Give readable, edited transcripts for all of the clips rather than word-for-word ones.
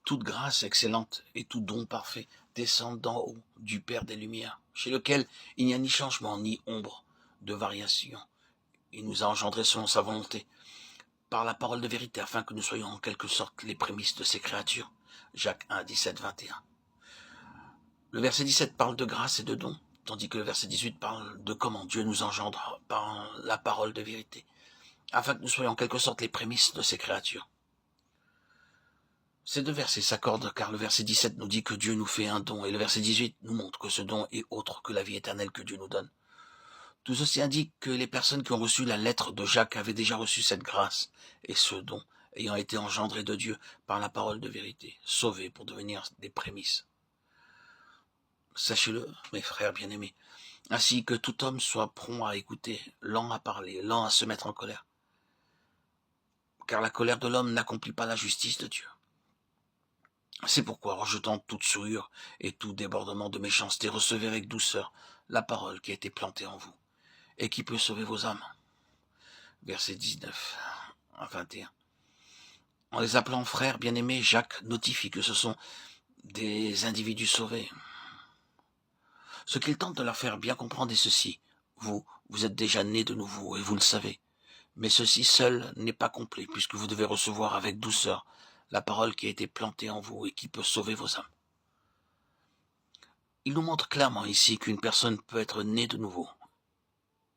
toute grâce excellente et tout don parfait descendent d'en haut du Père des Lumières, chez lequel il n'y a ni changement ni ombre de variation. Il nous a engendrés selon sa volonté, par la parole de vérité, afin que nous soyons en quelque sorte les prémices de ses créatures. Jacques 1, 17, 21. Le verset 17 parle de grâce et de don, tandis que le verset 18 parle de comment Dieu nous engendre par la parole de vérité, afin que nous soyons en quelque sorte les prémices de ses créatures. Ces deux versets s'accordent car le verset 17 nous dit que Dieu nous fait un don et le verset 18 nous montre que ce don est autre que la vie éternelle que Dieu nous donne. Tout ceci indique que les personnes qui ont reçu la lettre de Jacques avaient déjà reçu cette grâce et ce don, ayant été engendrés de Dieu par la parole de vérité, sauvés pour devenir des prémices. Sachez-le, mes frères bien-aimés, ainsi que tout homme soit prompt à écouter, lent à parler, lent à se mettre en colère. Car la colère de l'homme n'accomplit pas la justice de Dieu. C'est pourquoi, rejetant toute souillure et tout débordement de méchanceté, recevez avec douceur la parole qui a été plantée en vous et qui peut sauver vos âmes. Verset 19 à 21. En les appelant frères bien-aimés, Jacques notifie que ce sont des individus sauvés. Ce qu'il tente de leur faire bien comprendre est ceci. Vous êtes déjà nés de nouveau et vous le savez. Mais ceci seul n'est pas complet puisque vous devez recevoir avec douceur la parole qui a été plantée en vous et qui peut sauver vos âmes. Il nous montre clairement ici qu'une personne peut être née de nouveau.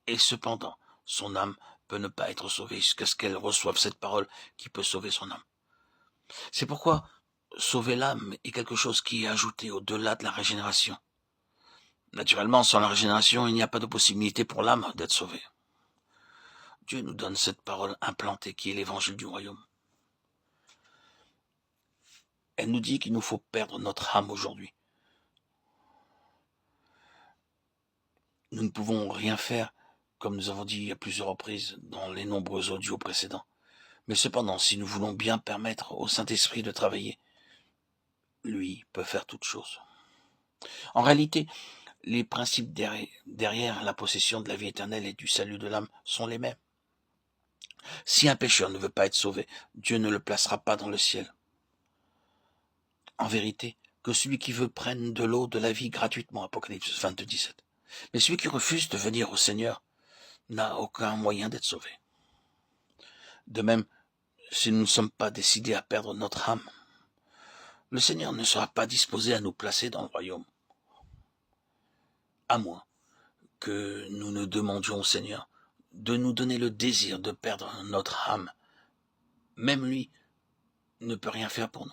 Et cependant, son âme peut ne pas être sauvée jusqu'à ce qu'elle reçoive cette parole qui peut sauver son âme. C'est pourquoi sauver l'âme est quelque chose qui est ajouté au-delà de la régénération. Naturellement, sans la régénération, il n'y a pas de possibilité pour l'âme d'être sauvée. Dieu nous donne cette parole implantée qui est l'évangile du royaume. Elle nous dit qu'il nous faut perdre notre âme aujourd'hui. Nous ne pouvons rien faire, comme nous avons dit à plusieurs reprises dans les nombreux audios précédents. Mais cependant, si nous voulons bien permettre au Saint-Esprit de travailler, lui peut faire toutes choses. En réalité, les principes derrière la possession de la vie éternelle et du salut de l'âme sont les mêmes. Si un pécheur ne veut pas être sauvé, Dieu ne le placera pas dans le ciel. En vérité, que celui qui veut prenne de l'eau de la vie gratuitement, Apocalypse 22, 17. Mais celui qui refuse de venir au Seigneur n'a aucun moyen d'être sauvé. De même, si nous ne sommes pas décidés à perdre notre âme, le Seigneur ne sera pas disposé à nous placer dans le royaume. À moins que nous ne demandions au Seigneur de nous donner le désir de perdre notre âme. Même lui ne peut rien faire pour nous.